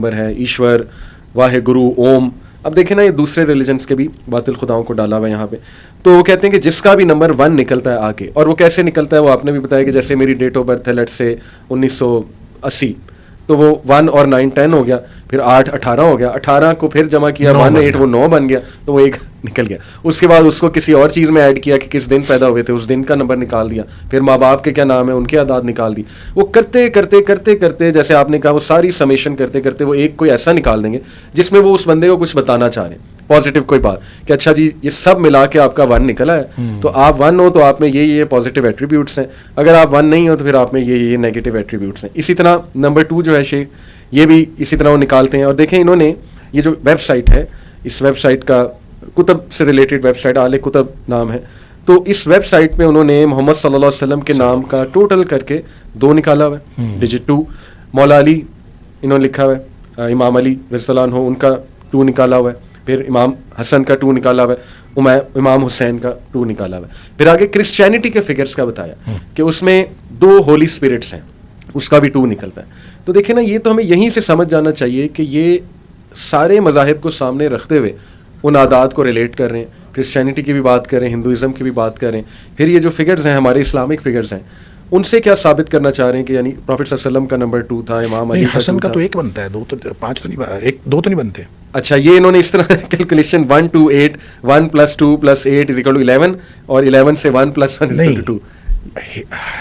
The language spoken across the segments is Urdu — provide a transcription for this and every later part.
نمبر ہے ایشور واہ گرو اوم. اب دیکھیں نا یہ دوسرے ریلیجنس کے بھی باطل خداؤں کو ڈالا ہوا ہے یہاں پہ. تو وہ کہتے ہیں کہ جس کا بھی نمبر 1 نکلتا ہے آگے, اور وہ کیسے نکلتا ہے وہ آپ نے بھی بتایا کہ جیسے میری ڈیٹ آف برتھ ہے لیٹ سے 1980, تو وہ 1 اور 9 10 ہو گیا, پھر 8 18 ہو گیا, 18 کو پھر جمع کیا 1 8 وہ 9 بن گیا, تو وہ 1 نکل گیا. اس کے بعد اس کو کسی اور چیز میں ایڈ کیا کہ کس دن پیدا ہوئے تھے, اس دن کا نمبر نکال دیا, پھر ماں باپ کے کیا نام ہے ان کے اعداد نکال دی. وہ کرتے کرتے کرتے کرتے جیسے آپ نے کہا وہ ساری سمیشن کرتے کرتے وہ ایک کوئی ایسا نکال دیں گے جس میں وہ اس بندے کو کچھ بتانا چاہ رہے ہیں پازیٹیو کوئی بات کہ اچھا جی یہ سب ملا کے آپ کا 1 نکلا ہے, تو آپ 1 ہو تو آپ میں یہ پازیٹیو ایٹریبیوٹس ہیں, اگر آپ 1 نہیں ہو تو پھر آپ میں یہ نیگیٹو ایٹریبیوٹس ہیں. اسی طرح نمبر 2 جو ہے شیخ, یہ بھی اسی طرح وہ نکالتے ہیں. اور دیکھیں انہوں نے یہ جو ویب سائٹ ہے, اس ویب سائٹ کا کتب سے ریلیٹڈ ویب سائٹ آل کتب نام ہے, تو اس ویب سائٹ پہ انہوں نے محمد صلی اللہ علیہ وسلم کے نام کا ٹوٹل کر کے 2 نکالا ہوا ہے, ڈیجٹ 2. مولا علی انہوں نے لکھا ہوا ہے, امام علی رضی اللہ عنہ ان کا 2 نکالا ہوا ہے, پھر امام حسن کا 2 نکالا ہوا ہے, امام حسین کا 2 نکالا ہوا ہے. پھر آگے کرسچینٹی کے فگرز کا بتایا کہ اس میں 2 ہولی اسپرٹس ہیں, اس کا بھی 2 نکلتا ہے. تو دیکھیں نا یہ تو ہمیں یہیں سے سمجھ جانا چاہیے کہ یہ سارے مذاہب کو سامنے رکھتے ہوئے ان عادات کو ریلیٹ کر رہے ہیں, کرسچینٹی کی بھی بات کر رہے ہیں, ہندوازم کی بھی بات کر رہے ہیں. پھر یہ جو فگرز ہیں ہمارے اسلامک فگرز ہیں ان سے کیا ثابت کرنا چاہ رہے ہیں کہ یعنی پروفٹ صلی اللہ علیہ وسلم کا نمبر 2 تھا, امام علی حسن کا تو 1 بنتا ہے, 2 تو 5 تو نہیں, 2 تو نہیں بنتے. اچھا یہ انہوں نے اس طرح کیلکولیشن 1 2 8 1 + 2 + 8 = 11 اور 11 سے 1 + 1 = 2.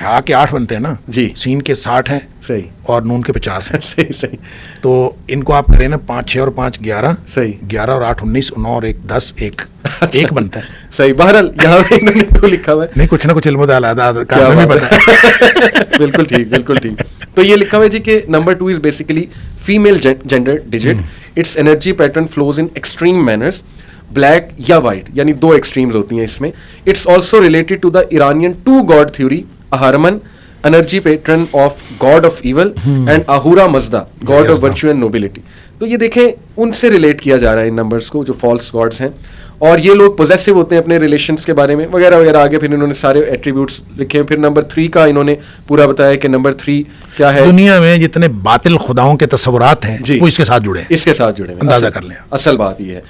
ہاں کے 8 بنتے ہیں نا جی, سین کے 60 ہیں صحیح, اور نون کے 50 ہیں. صحیح. تو ان کو آپ کریں نا 5 6 اور 5 11, صحیح, 11 اور 8 19, 9 اور 1 10, 1 بنتا ہے. صحیح. بہرحال یہاں پہ انہوں نے لکھا ہوا ہے نہیں کچھ نہ کچھ علم میں پتا ہے. بالکل ٹھیک, بالکل ٹھیک. تو یہ لکھا ہوا ہے جی کہ number 2 is basically female gender digit, it's energy pattern flows in extreme manners, black یا وائٹ, یعنی 2 ایکسٹریمز ہوتی ہیں اس میں. It's also related to the Iranian 2 god theory, Ahriman energy pattern of god of evil and Ahura Mazda god of virtue and nobility. تو یہ دیکھیں ان سے ریلیٹ کیا جا رہا ہے ان نمبرز کو جو فالس گاڈز ہیں, اور یہ لوگ پوزیسو ہوتے ہیں اپنے ریلیشنز کے بارے میں وغیرہ وغیرہ. آگے پھر انہوں نے سارے ایٹریبیوٹس لکھے. پھر نمبر 3 کا انہوں نے پورا بتایا کہ نمبر 3 کیا ہے. دنیا میں جتنے باطل خداؤں کے تصورات ہیں وہ اس کے ساتھ جڑے ہیں, اس کے ساتھ جڑے ہیں, اندازہ کر لیں. اصل بات یہ ہے.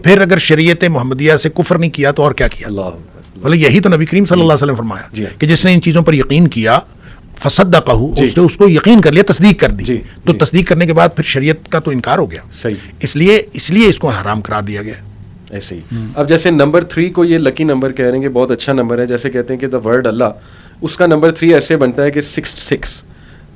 پھر اگر شریعت محمدیہ سے کفر نہیں کیا تو اور کیا کیا؟ اللہ, بولے یہی تو نبی کریم صلی اللہ علیہ وسلم فرمایا کہ جس نے ان چیزوں پر یقین کیا فصدقہ, اس نے اس کو یقین کر لیا, تصدیق کر دی. تو تصدیق کرنے کے بعد پھر شریعت کا تو انکار ہو گیا. صحیح. اس لیے اس کو حرام قرار دیا گیا. ایسے ہی. اب جیسے نمبر 3 کو یہ لکی نمبر کہہ رہے ہیں کہ بہت اچھا نمبر ہے, جیسے کہتے ہیں کہ دا ورڈ اللہ, اس کا نمبر 3 ایسے بنتا ہے کہ 6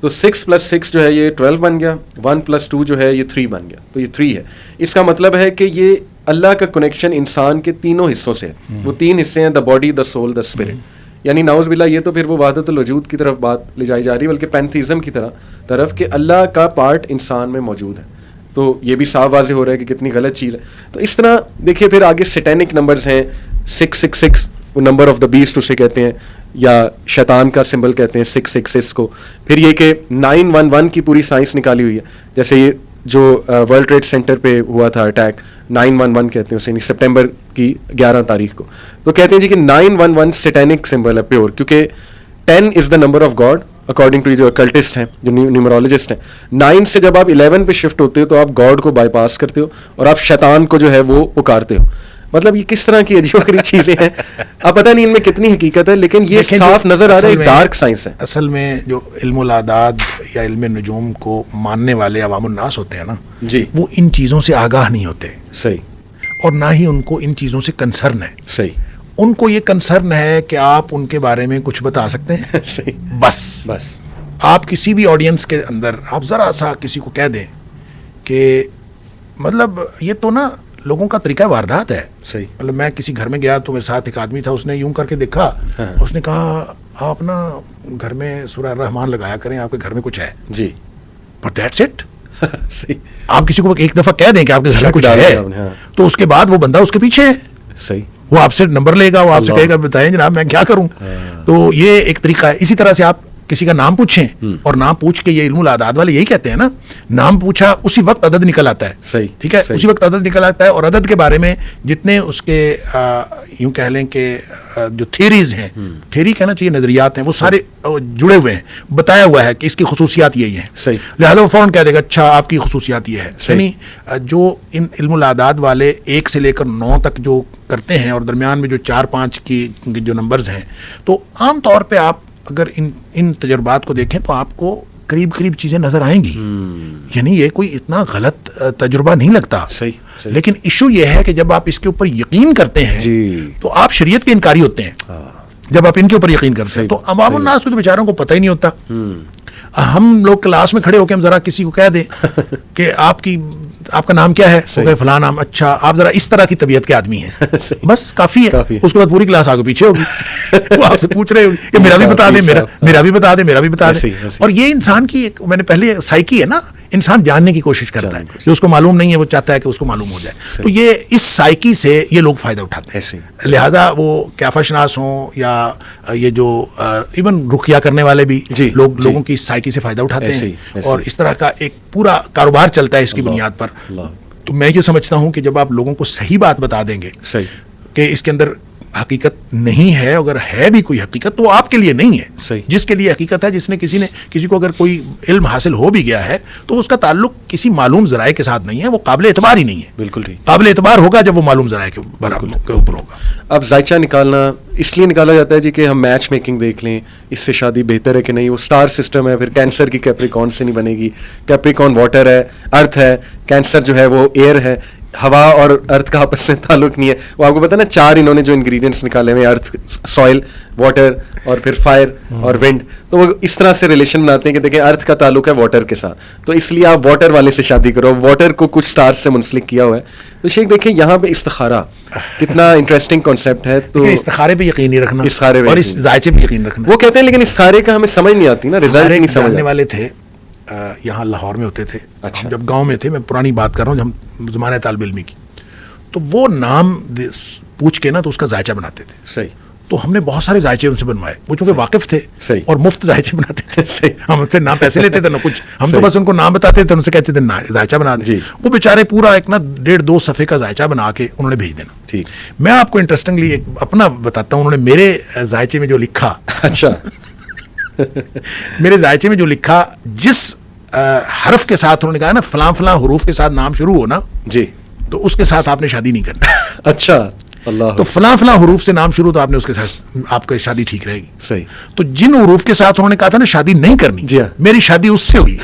تو 6 + 6 جو ہے یہ 12 بن گیا, 1 + 2 جو ہے یہ 3 بن گیا, تو یہ 3 ہے. اس کا مطلب ہے کہ یہ اللہ کا کنیکشن انسان کے تینوں حصوں سے ہے. وہ 3 حصے ہیں, the body, the civil, the spirit. یعنی نعوذ باللہ یہ تو پھر وہ وحدت الوجود کی طرف بات لے جائی جا رہی ہے, بلکہ پینتھیزم کی طرف کہ اللہ کا پارٹ انسان میں موجود ہے. تو یہ بھی صاف واضح ہو رہا ہے کہ کتنی غلط چیز ہے. تو اس طرح دیکھیے پھر آگے سیٹینک نمبرز ہیں 666, وہ نمبر آف دا بیسٹ اسے کہتے ہیں, یا شیطان کا سمبل کہتے ہیں 666 کو. پھر یہ کہ 911 کی پوری سائنس نکالی ہوئی ہے, جیسے یہ جو ورلڈ ٹریڈ سینٹر پہ ہوا تھا اٹیک 911 کہتے ہیں اسے, سپٹمبر کی 11 تاریخ کو. تو کہتے ہیں جی کہ 911 سیٹینک سمبل ہے پیور, کیونکہ 10 is the number of god according to جو اکلٹسٹ ہیں, جو نیومرولوجسٹ ہیں. 9 سے جب آپ 11 پہ شفٹ ہوتے ہو تو آپ گاڈ کو بائی پاس کرتے ہو اور آپ شیطان کو جو ہے وہ پکارتے ہو. مطلب یہ کس طرح کی عجیب و غریب چیزیں ہیں, اب پتہ نہیں ان میں کتنی حقیقت ہے, لیکن یہ صاف نظر آ رہا ہے ڈارک سائنس ہے. اصل میں جو علم الاعداد یا علم نجوم کو ماننے والے عوام الناس ہوتے ہیں نا جی, وہ ان چیزوں سے آگاہ نہیں ہوتے. صحیح. اور نہ ہی ان کو ان چیزوں سے کنسرن ہے. صحیح. ان کو یہ کنسرن ہے کہ آپ ان کے بارے میں کچھ بتا سکتے ہیں. صحیح. بس آپ کسی بھی آڈینس کے اندر آپ ذرا سا کسی کو کہہ دیں کہ مطلب یہ تو نا لوگوں کا طریقہ واردات ہے. صحیح. مطلب میں کسی گھر میں گیا تو میرے ساتھ ایک آدمی تھا, اس نے یوں کر کے دیکھا, اس نے کہا آپ نا گھر میں سورہ الرحمن لگایا کریں, آپ کے گھر میں کچھ ہے. جی. But that's it. آپ کسی کو ایک دفعہ کہہ دیں کہ آپ کے گھر میں کچھ ہے, تو اس کے بعد وہ بندہ اس کے پیچھے ہے. صحیح. وہ آپ سے نمبر لے گا, وہ آپ سے کہے گا بتائیں جناب میں کیا کروں. تو یہ ایک طریقہ ہے. اسی طرح سے آپ کسی کا نام پوچھیں اور نام پوچھ کے یہ علم الاعداد والے یہی کہتے ہیں نا, نام پوچھا اسی وقت عدد نکل آتا ہے. صحیح, ٹھیک ہے, اسی وقت عدد نکل آتا ہے. اور عدد کے بارے میں جتنے اس کے یوں کہہ لیں کہ جو تھیریز ہیں, تھیری کہنا چاہیے نظریات ہیں, وہ سارے جڑے ہوئے ہیں, بتایا ہوا ہے کہ اس کی خصوصیات یہی ہیں. صحیح, لہٰذا وہ فوراً کہہ دے گا اچھا آپ کی خصوصیات یہ ہے. یعنی جو ان علم الاعداد والے 1 سے لے کر 9 تک جو کرتے ہیں اور درمیان میں جو 4-5 کی جو نمبرز ہیں, تو عام طور پہ آپ اگر ان تجربات کو دیکھیں تو آپ کو قریب چیزیں نظر آئیں گی. یعنی یہ کوئی اتنا غلط تجربہ نہیں لگتا. صحیح. لیکن ایشو یہ ہے کہ جب آپ اس کے اوپر یقین کرتے ہیں تو آپ شریعت کے انکاری ہوتے ہیں. جب آپ ان کے اوپر یقین کرتے ہیں تو عوام الناس کو تو بیچاروں کو پتہ ہی نہیں ہوتا. ہم لوگ کلاس میں کھڑے ہو کے ہم ذرا کسی کو کہہ دیں کہ آپ کا نام کیا ہے, وہ کہے فلاں نام. اچھا, آپ ذرا اس طرح کی طبیعت کے آدمی ہیں, بس کافی ہے. اس کے بعد پوری کلاس آگے پیچھے ہوگی, وہ آپ سے پوچھ رہے ہوگی کہ میرا بھی بتا دیں, میرا بھی بتا دیں, میرا بھی بتا دیں. اور یہ انسان کی ایک, میں نے پہلے سائیکی ہے نا, انسان جاننے کی کوشش کرتا ہے, جو اس کو معلوم نہیں ہے وہ چاہتا ہے کہ اس کو معلوم ہو جائے. تو یہ اس سائیکی سے یہ لوگ فائدہ اٹھاتے ہیں. لہٰذا وہ کیفا شناس ہوں یا یہ جو ایون رقیہ کرنے والے بھی لوگوں کی سائیکی سے فائدہ اٹھاتے ہیں, اور اس طرح کا ایک پورا کاروبار چلتا ہے اس کی بنیاد پر. تو میں یہ سمجھتا ہوں کہ جب آپ لوگوں کو صحیح بات بتا دیں گے کہ اس کے اندر حقیقت نہیں ہے, اگر ہے بھی کوئی حقیقت تو آپ کے لیے نہیں ہے. جس کے لیے حقیقت ہے, کسی کو اگر کوئی علم حاصل ہو بھی گیا ہے تو اس کا تعلق کسی معلوم ذرائع کے ساتھ نہیں ہے, وہ قابل اعتبار ہی نہیں ہے. بالکل ٹھیک. قابل اعتبار ہوگا جب وہ معلوم ذرائع کے اوپر ہوگا. اب ذائچہ نکالنا اس لیے نکالا جاتا ہے جی کہ ہم میچ میکنگ دیکھ لیں, اس سے شادی بہتر ہے کہ نہیں. وہ سٹار سسٹم ہے, پھر کینسر کی کیپریکون سے نہیں بنے گی. کیپریکون واٹر ہے, ارتھ ہے, کینسر جو ہے وہ ایئر ہے. ہوا اور ارتھ کا آپس میں تعلق نہیں ہے. وہ آپ کو پتا نا 4 انہوں نے جو انگریڈینٹس نکالے ہوئے, ارتھ, سوئل, واٹر اور پھر فائر اور ونڈ, تو وہ اس طرح سے ریلیشن بناتے ہیں کہ دیکھیں ارتھ کا تعلق ہے واٹر کے ساتھ, تو اس لیے آپ واٹر والے سے شادی کرو. واٹر کو کچھ سٹار سے منسلک کیا ہوا ہے. تو شیخ دیکھیں یہاں پہ استخارہ کتنا انٹرسٹنگ کانسیپٹ ہے. تو استخارے پہ یقین نہیں رکھنا اور اس ذائچے پہ یقین رکھنا, وہ کہتے ہیں, لیکن استخارے کا ہمیں سمجھ نہیں آتی نا, رزلٹ نہیں سمجھنے والے تھے یہاں لاہور میں ہوتے تھے. ہم جب گاؤں میں تھے, میں پرانی بات کر رہا ہوں, جب زمانہ طالب علمی کی, تو وہ نام پوچھ کے نا تو اس کا ذائچہ بناتے تھے. صحیح. تو ہم نے بہت سارے ذائچے ان سے بنوائے, وہ چونکہ واقف تھے اور مفت ذائچے بناتے تھے. ہم ان سے نہ پیسے لیتے تھے نہ کچھ, ہم تو بس ان کو نام بتاتے تھے, ان سے کہتے تھے ذائچہ بنا دیں. وہ بیچارے پورا ایک نا 1.5-2 صفحے کا ذائچہ بنا کے انہوں نے بھیج دینا. ٹھیک. میں آپ کو انٹرسٹنگلی ایک اپنا بتاتا ہوں, انہوں نے میرے ذائچے میں جو لکھا, اچھا میرے ذائچے میں جو لکھا, جس حرف کے ساتھ انہوں نے کہا نا فلاں فلاں حروف کے ساتھ نام شروع ہو نا جی, تو اس کے ساتھ آپ نے شادی نہیں کرنی. اچھا, اللہ. تو فلاں فلاں حروف سے نام شروع, تو آپ نے اس کے ساتھ آپ کی شادی ٹھیک رہے گی. صحیح. تو جن حروف کے ساتھ انہوں نے کہا تھا نا شادی نہیں کرنی, جی, میری شادی اس سے ہوئی.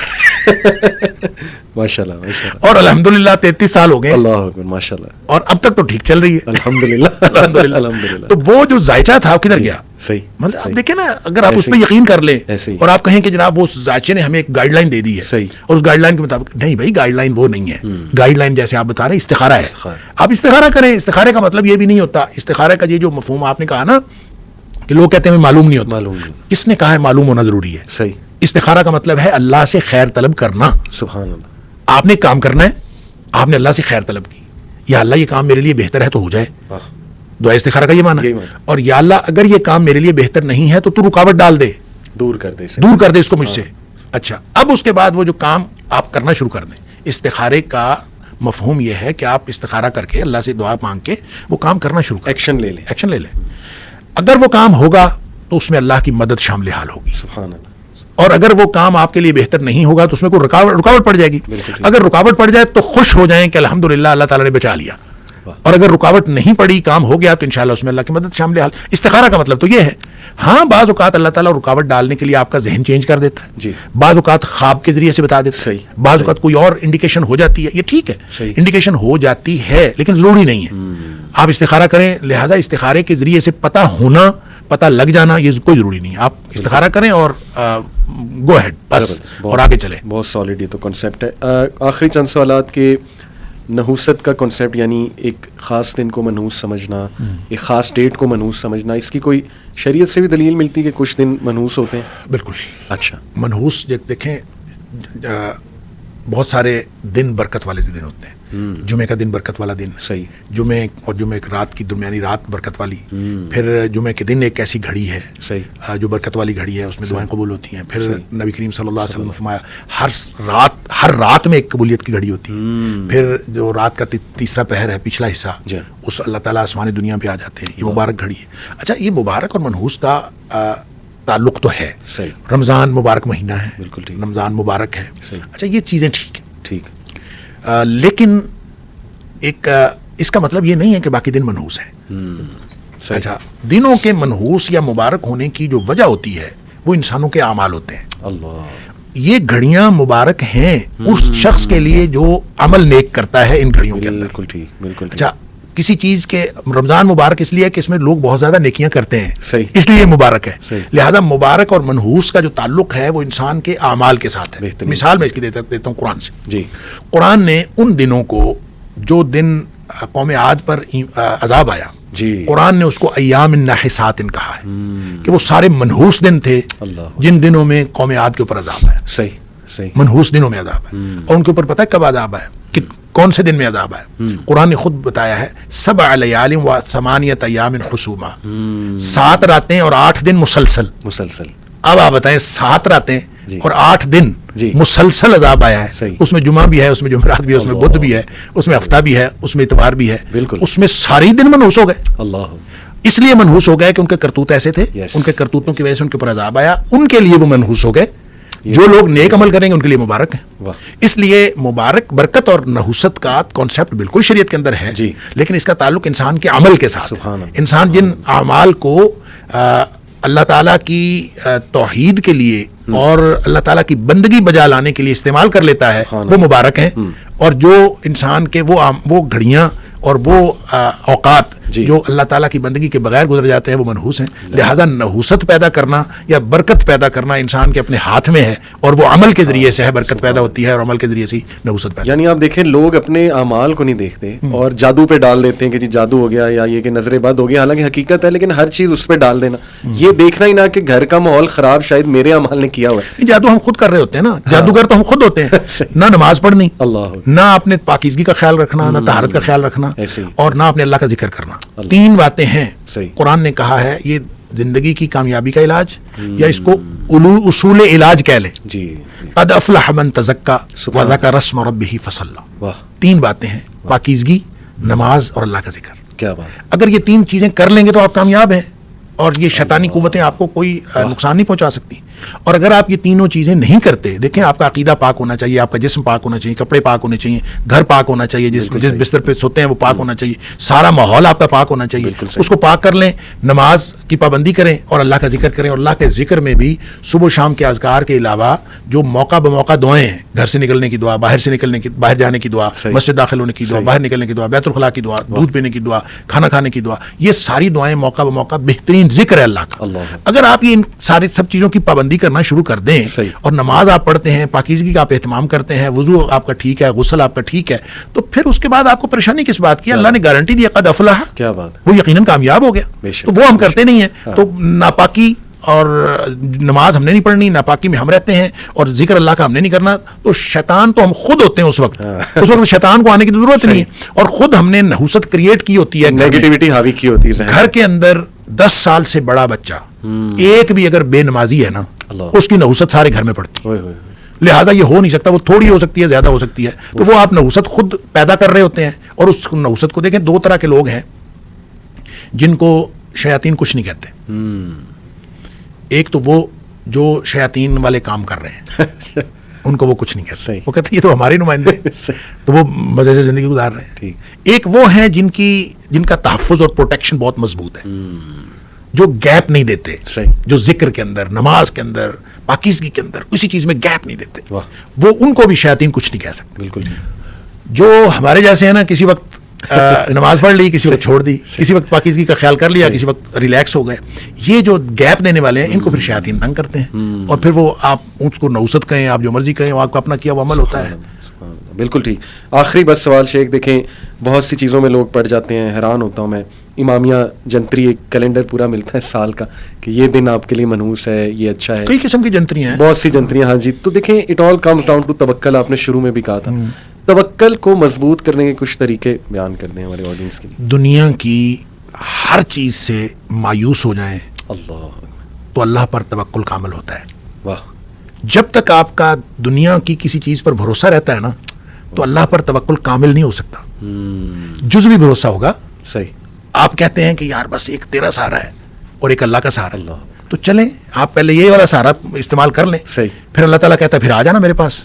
ماشاء اللہ. اور الحمدللہ 33 سال ہو گئے. اللہ اکبر, ماشاء اللہ. اور اب تک تو ٹھیک چل رہی ہے الحمدللہ. الحمدللہ. تو وہ جو ذائچہ تھا کدھر گیا؟ صحیح. مطلب آپ دیکھیں نا, اگر آپ اس پہ یقین کر لیں اور آپ کہیں کہ جناب وہ ذائچے نے ہمیں ایک گائیڈ لائن دے دی ہے, اور اس گائیڈ لائن کے مطابق, نہیں بھائی گائیڈ لائن وہ نہیں ہے. گائیڈ لائن جیسے آپ بتا رہے ہیں استخارہ ہے, آپ استخارہ کریں. استخارے کا مطلب یہ بھی نہیں ہوتا, استخارے کا یہ جو مفہوم آپ نے کہا نا کہ لوگ کہتے ہیں معلوم نہیں ہوتا, کس نے کہا ہے معلوم ہونا ضروری ہے؟ صحیح. استخارہ کا مطلب ہے اللہ سے خیر طلب کرنا. سبحان اللہ. آپ نے کام کرنا ہے, آپ نے اللہ سے خیر طلب کی, یا اللہ یہ کام میرے لیے بہتر ہے تو ہو جائے. دعا استخارہ کا یہ معنی ہے. اور یا اللہ اگر یہ کام میرے لیے بہتر نہیں ہے تو تو رکاوٹ ڈال دے, دور کر دے اس کو مجھ سے. اچھا, اب اس کے بعد وہ جو کام آپ کرنا شروع کر دیں. استخارے کا مفہوم یہ ہے کہ آپ استخارہ کر کے اللہ سے دعا مانگ کے وہ کام کرنا شروع کریں, ایکشن لے لیں. اگر وہ کام ہوگا تو اس میں اللہ کی مدد شامل حال ہوگی. سبحان اللہ. اور اگر وہ کام آپ کے لیے بہتر نہیں ہوگا تو اس میں کوئی رکاوٹ پڑ جائے گی. اگر رکاوٹ پڑ جائے تو خوش ہو جائیں کہ الحمدللہ اللہ تعالیٰ نے بچا لیا. اور اگر رکاوٹ نہیں پڑی, کام ہو گیا, تو انشاءاللہ اس میں اللہ کی مدد شامل حال. استخارہ کا مطلب تو یہ ہے. ہاں بعض اوقات اللہ تعالیٰ رکاوٹ ڈالنے کے لیے آپ کا ذہن چینج کر دیتا ہے, بعض اوقات خواب کے ذریعے سے بتا دیتا ہے, بعض اوقات کوئی اور انڈیکیشن ہو جاتی ہے. یہ ٹھیک ہے, انڈیکیشن ہو جاتی ہے لیکن ضروری نہیں ہے. آپ استخارہ کریں, لہٰذا استخارے کے ذریعے سے پتہ لگ جانا یہ کوئی ضروری نہیں ہے. آپ استخارہ کریں اور گو ہیڈ بس, اور آگے چلیں. بہت سالڈ یہ تو کنسیپٹ ہے. آخری چند سوالات کے, نحوست کا کنسیپٹ, یعنی ایک خاص دن کو منحوس سمجھنا, ایک خاص ڈیٹ کو منحوس سمجھنا, اس کی کوئی شریعت سے بھی دلیل ملتی ہے کہ کچھ دن منحوس ہوتے ہیں؟ بالکل. اچھا. منحوس دیکھیں, بہت سارے دن برکت والے دن ہوتے ہیں. جمعے کا دن برکت والا دن, صحیح, جمعے اور جمعے کی رات کی درمیانی رات برکت والی, پھر جمعے کے دن ایک ایسی گھڑی ہے صحیح جو برکت والی گھڑی ہے, اس میں دعائیں قبول ہوتی ہیں. پھر نبی کریم صلی اللہ علیہ وسلم نے فرمایا ہر رات میں ایک قبولیت کی گھڑی ہوتی ہے. پھر جو رات کا تیسرا پہر ہے, پچھلا حصہ, اس اللہ تعالیٰ آسمانی دنیا پہ آ جاتے ہیں. یہ مبارک گھڑی ہے. اچھا, یہ مبارک اور منحوس کا تعلق تو ہے. رمضان مبارک مہینہ ہے, رمضان مبارک ہے. اچھا, یہ چیزیں ٹھیک ٹھیک, لیکن ایک اس کا مطلب یہ نہیں ہے کہ باقی دن منحوس ہیں. اچھا, دنوں کے منحوس یا مبارک ہونے کی جو وجہ ہوتی ہے وہ انسانوں کے اعمال ہوتے ہیں. اللہ, یہ گھڑیاں مبارک ہیں اس شخص کے لیے جو عمل نیک کرتا ہے ان گھڑیوں کے اندر. بالکل ٹھیک, بالکل. اچھا, کسی چیز کے رمضان مبارک اس لیے ہے کہ اس میں لوگ بہت زیادہ نیکیاں کرتے ہیں, صحیح, اس لیے یہ مبارک ہے. صحیح. لہٰذا مبارک اور منحوس کا جو تعلق ہے وہ انسان کے اعمال کے ساتھ ہے. مثال میں اس کی دیتا ہوں قرآن سے. جی, قرآن نے ان دنوں کو جو دن قوم عاد پر عذاب آیا, جی, قرآن نے اس کو ایام الناحسات کہا ہے کہ وہ سارے منحوس دن تھے جن دنوں میں قوم عاد کے اوپر عذاب آیا. صحیح, صحیح, منحوس دنوں میں عذاب ہے. اور ان کے اوپر پتہ ہے کب عذاب آیا, کہ کون سے دن میں عذاب آیا؟ قرآن نے خود بتایا ہے 7 لیال و 8 ایام حسوما, 7 راتیں اور 8 دن مسلسل. اب آپ بتائیں 7 راتیں اور 8 دن مسلسل عذاب آیا ہے. اس میں جمعہ بھی ہے, اس میں جمعرات بھی ہے, اس میں بدھ بھی ہے, اس میں ہفتہ بھی ہے, اس میں اتوار بھی ہے. اس میں سارے دن منحوس ہو گئے. اللہ, اس لیے منحوس ہو گئے کہ ان کے کرتوت ایسے تھے, ان کے کرتوتوں کی وجہ سے ان کے اوپر عذاب آیا, ان کے لیے وہ منحوس ہو گئے. جو لوگ نیک عمل کریں گے ان کے لیے مبارک ہے. اس لیے مبارک, برکت اور نحوست کا کانسیپٹ بالکل شریعت کے اندر ہے, لیکن اس کا تعلق انسان کے عمل کے ساتھ. انسان جن اعمال کو اللہ تعالیٰ کی توحید کے لیے اور اللہ تعالیٰ کی بندگی بجا لانے کے لیے استعمال کر لیتا ہے وہ مبارک ہیں. اور جو انسان کے وہ گھڑیاں اور وہ اوقات جو اللہ تعالیٰ کی بندگی کے بغیر گزر جاتے ہیں وہ منحوس ہیں. لہٰذا نحوست پیدا کرنا یا برکت پیدا کرنا انسان کے اپنے ہاتھ میں ہے, اور وہ عمل کے ذریعے سے ہے برکت پیدا ہوتی ہے, اور عمل کے ذریعے سے نحوست پیدا. یعنی آپ دیکھیں لوگ اپنے اعمال کو نہیں دیکھتے اور جادو پہ ڈال دیتے ہیں کہ جی جادو ہو گیا, یا یہ کہ نظر بد ہو گیا. حالانکہ حقیقت ہے, لیکن ہر چیز اس پہ ڈال دینا, یہ دیکھنا ہی نہ کہ گھر کا ماحول خراب شاید میرے اعمال نے کیا ہوا ہے. جادو ہم خود کر رہے ہوتے ہیں نا, جادوگر تو ہم خود ہوتے ہیں. نہ نماز پڑھنی, نہ اپنے پاکیزگی کا خیال رکھنا, نہ طہارت کا خیال رکھنا, اور نہ اپنے اللہ کا ذکر کرنا. 3 باتیں ہیں قرآن نے کہا ہے یہ زندگی کی کامیابی کا علاج, یا اس کو اصول علاج کہہ لیں. قد افلح من تزکا وذکر اسم ربہ فصلی. 3 باتیں ہیں, پاکیزگی, نماز اور اللہ کا ذکر. کیا بات, اگر یہ 3 چیزیں کر لیں گے تو آپ کامیاب ہیں, اور یہ شیطانی قوتیں آپ کو کوئی نقصان نہیں پہنچا سکتی. اور اگر آپ یہ تینوں چیزیں نہیں کرتے, دیکھیں آپ کا عقیدہ پاک ہونا چاہیے, آپ کا جسم پاک ہونا چاہیے, کپڑے پاک ہونے چاہیے, گھر پاک ہونا چاہیے, جس بستر پہ سوتے ہیں وہ پاک ہونا چاہیے, سارا ماحول آپ کا پاک ہونا چاہیے, اس کو پاک کر لیں. نماز کی پابندی کریں اور اللہ کا ذکر کریں, اور اللہ کے ذکر میں بھی صبح و شام کے اذکار کے علاوہ جو موقع بموقع دعائیں ہیں, گھر سے نکلنے کی دعا, باہر جانے کی دعا, مسجد داخل ہونے کی دعا, باہر نکلنے کی دعا, بیت الخلاء کی دعا, دودھ پینے کی دعا, کھانا کھانے کی دعا, یہ ساری دعائیں موقع بموقع بہترین ذکر ہے اللہ کا. اگر آپ یہ ساری سب چیزوں کی پابندی کرنا شروع کر دیں, اور نماز آپ پڑھتے ہیں, پاکیزگی کا آپ اہتمام کرتے ہیں, وضو آپ کا ٹھیک ہے, غسل آپ کا ٹھیک ہے, تو پھر اس کے بعد آپ کو پریشانی کس بات کی؟ اللہ نے گارنٹی دی قد افلح, کیا بات, وہ یقیناً کامیاب ہو گیا. تو وہ ہم کرتے نہیں ہیں. تو ناپاکی اور نماز ہم نے نہیں پڑھنی, ناپاکی میں ہم رہتے ہیں, اور ذکر اللہ کا ہم نے نہیں کرنا, تو شیطان تو ہم خود ہوتے ہیں اس وقت. اس وقت شیطان کو آنے کی ضرورت نہیں ہے, اور خود ہم نے نحوست کریٹ کی ہوتی ہے, نیگیٹیوٹی حاوی کی ہوتی ہے. گھر کے اندر 10 سال سے بڑا بچہ ایک بھی اگر بے نمازی ہے نا, اس کی نحوست سارے گھر میں پڑتی ہے. لہٰذا یہ ہو نہیں سکتا, وہ تھوڑی ہو سکتی ہے, زیادہ ہو سکتی ہے. تو وہ آپ نحوست خود پیدا کر رہے ہوتے ہیں. اور اس نحوست کو دیکھیں, 2 طرح کے لوگ ہیں جن کو شیاطین کچھ نہیں کہتے. ایک تو وہ جو شیاطین والے کام کر رہے ہیں ان کو وہ کچھ نہیں کہتے, وہ کہتے ہیں یہ تو ہمارے نمائندے, تو وہ مزے سے زندگی گزار رہے ہیں. ایک وہ ہیں جن کا تحفظ اور پروٹیکشن بہت مضبوط ہے, جو گیپ نہیں دیتے, جو ذکر کے اندر, نماز کے اندر, پاکیزگی کے اندر کسی چیز میں گیپ نہیں دیتے. وہ ان کو بھی شیاطین کچھ نہیں کہہ سکتے. بالکل. جو ہمارے جیسے ہیں نا, کسی وقت نماز پڑھ لی, کسی وقت چھوڑ دی, کسی وقت پاکیزگی کا خیال کر لیا, کسی وقت ریلیکس ہو گئے, یہ جو گیپ دینے والے ہیں ان کو پھر شیاطین تنگ کرتے ہیں. اور پھر وہ آپ اس کو نحوست کہیں, آپ جو مرضی کہیں, وہ آپ کا اپنا کیا وہ عمل ہوتا ہے. بالکل ٹھیک. آخری بس سوال شیخ, دیکھیں بہت سی چیزوں میں لوگ پڑ جاتے ہیں, حیران ہوتا ہوں میں امامیہ جنتری ایک کیلنڈر پورا ملتا ہے سال کا کہ یہ دن آپ کے لیے منحوس ہے, یہ اچھا ہے, کئی قسم کی جنتریاں ہیں, بہت سی جنتریاں. ہاں جی, تو دیکھیں it all comes down to توکل. آپ نے شروع میں بھی کہا تھا توکل کو مضبوط کرنے کے کچھ طریقے بیان کر دیں ہمارے آڈینس کے لیے. دنیا کی ہر چیز سے مایوس ہو جائیں اللہ, تو اللہ پر توکل کامل ہوتا ہے. واہ, جب تک آپ کا دنیا کی کسی چیز پر بھروسہ رہتا ہے نا, تو اللہ پر توکل کامل نہیں ہو سکتا. جزوی بھروسہ ہوگا. صحیح. آپ کہتے ہیں کہ یار بس ایک تیرا سہارا ہے اور ایک اللہ کا سہارا. اللہ, تو چلیں آپ پہلے یہ والا سہارا استعمال کر لیں, صحیح. پھر اللہ تعالیٰ کہتا ہے پھر آ جانا میرے پاس.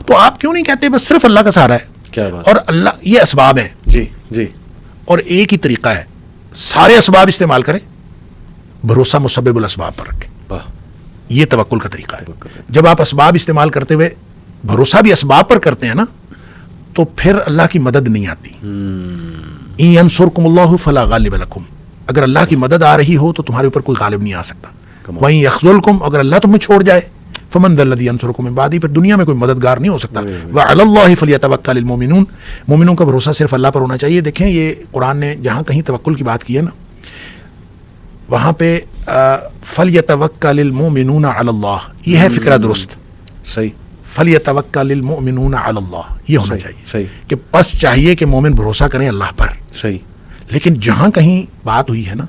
تو آپ کیوں نہیں کہتے بس صرف اللہ کا سہارا ہے؟ کیا بات. اور اللہ, یہ اسباب ہیں جی جی, اور ایک ہی طریقہ ہے, سارے اسباب استعمال کریں, بھروسہ مسبب الاسباب پر رکھیں. واہ, یہ توکل کا طریقہ ہے. توکل. جب آپ اسباب استعمال کرتے ہوئے بھروسہ بھی اسباب پر کرتے ہیں نا, تو پھر اللہ کی مدد نہیں آتی. ان ینصرکم اللہ فلا غالب لکم, اگر اللہ کی مدد آ رہی ہو تو تمہارے اوپر کوئی غالب نہیں آ سکتا. وَإِن یخذلکم, اگر اللہ تمہیں چھوڑ جائے, فمن ذا الذی ینصرکم من بعدہ, پھر دنیا میں کوئی مددگار نہیں ہو سکتا. وعلی اللہ فلیتوکل المؤمنون, مومنوں کا بھروسہ صرف اللہ پر ہونا چاہیے. دیکھیں یہ قرآن نے جہاں کہیں توکل کی بات کی ہے نا, وہاں پہ فلیتوکل المؤمنون علی اللہ, یہ ہے فکرہ درست. صحیح. فلیتوکل المؤمنون علی اللہ, یہ ہونا چاہیے. صحیح. کہ بس چاہیے کہ مومن بھروسہ کریں اللہ پر. صحیح. لیکن جہاں کہیں بات ہوئی ہے نا,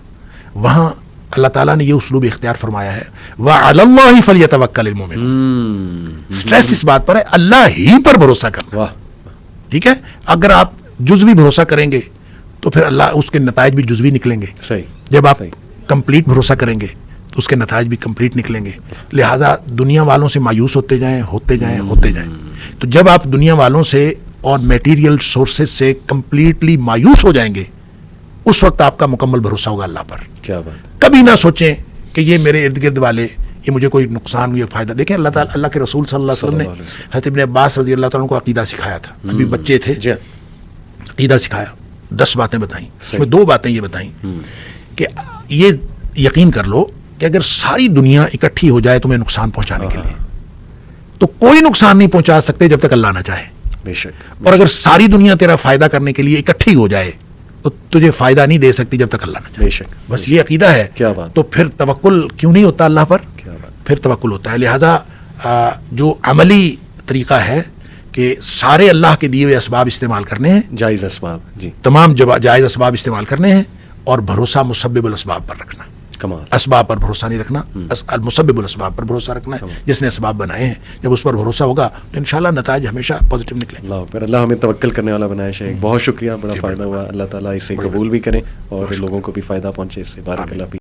وہاں اللہ تعالیٰ نے یہ اسلوب اختیار فرمایا ہے, وَعَلَى اللَّهِ فَلْيَتَوَكَّلِ الْمُؤْمِنُونَ. اسٹریس اس بات پر ہے اللہ ہی پر بھروسہ کرنا. واہ, ٹھیک ہے. اگر آپ جزوی بھروسہ کریں گے تو پھر اللہ, اس کے نتائج بھی جزوی نکلیں گے. صحیح. جب آپ صحیح. کمپلیٹ بھروسہ کریں گے تو اس کے نتائج بھی کمپلیٹ نکلیں گے. لہٰذا دنیا والوں سے مایوس ہوتے جائیں, ہوتے جائیں, ہوتے جائیں. تو جب آپ دنیا والوں سے اور میٹیریل سورسز سے کمپلیٹلی مایوس ہو جائیں گے, اس وقت آپ کا مکمل بھروسہ ہوگا اللہ پر. کیا بات. کبھی نہ سوچیں کہ یہ میرے ارد گرد والے, یہ مجھے کوئی نقصان, یہ فائدہ. دیکھیں اللہ تعالیٰ, اللہ کے رسول صلی اللہ علیہ وسلم نے حضرت ابن عباس رضی اللہ تعالیٰ کو عقیدہ سکھایا تھا. ابھی بچے تھے, عقیدہ سکھایا, 10 باتیں بتائیں. اس میں 2 باتیں یہ بتائیں کہ یہ یقین کر لو کہ اگر ساری دنیا اکٹھی ہو جائے تمہیں نقصان پہنچانے کے لیے, تو کوئی نقصان نہیں پہنچا سکتے جب تک اللہ نہ چاہے. بے شک. اور اگر ساری دنیا تیرا فائدہ کرنے کے لیے اکٹھی ہو جائے تو تجھے فائدہ نہیں دے سکتی جب تک اللہ نہ چاہے. بے شک. بس یہ عقیدہ ہے. کیا بات. تو پھر توکل کیوں نہیں ہوتا اللہ پر؟ کیا بات. پھر توکل ہوتا ہے. لہٰذا جو عملی طریقہ ہے کہ سارے اللہ کے دیے ہوئے اسباب استعمال کرنے ہیں, جائز اسباب. جی. تمام جائز اسباب استعمال کرنے ہیں, اور بھروسہ مسبب الاسباب پر رکھنا. کمال. اسباب پر بھروسہ نہیں رکھنا, المسبب الاسباب پر بھروسہ رکھنا ہے. جس نے اسباب بنائے ہیں, جب اس پر بھروسہ ہوگا تو انشاءاللہ نتائج ہمیشہ پازیٹو نکلیں گے. اللہ پر, اللہ ہمیں توکل کرنے والا بنائے. شیخ بہت شکریہ, بڑا فائدہ ہوا. اللہ تعالیٰ اسے قبول بھی کریں اور لوگوں کو بھی فائدہ پہنچے اس سے. بارک اللہ.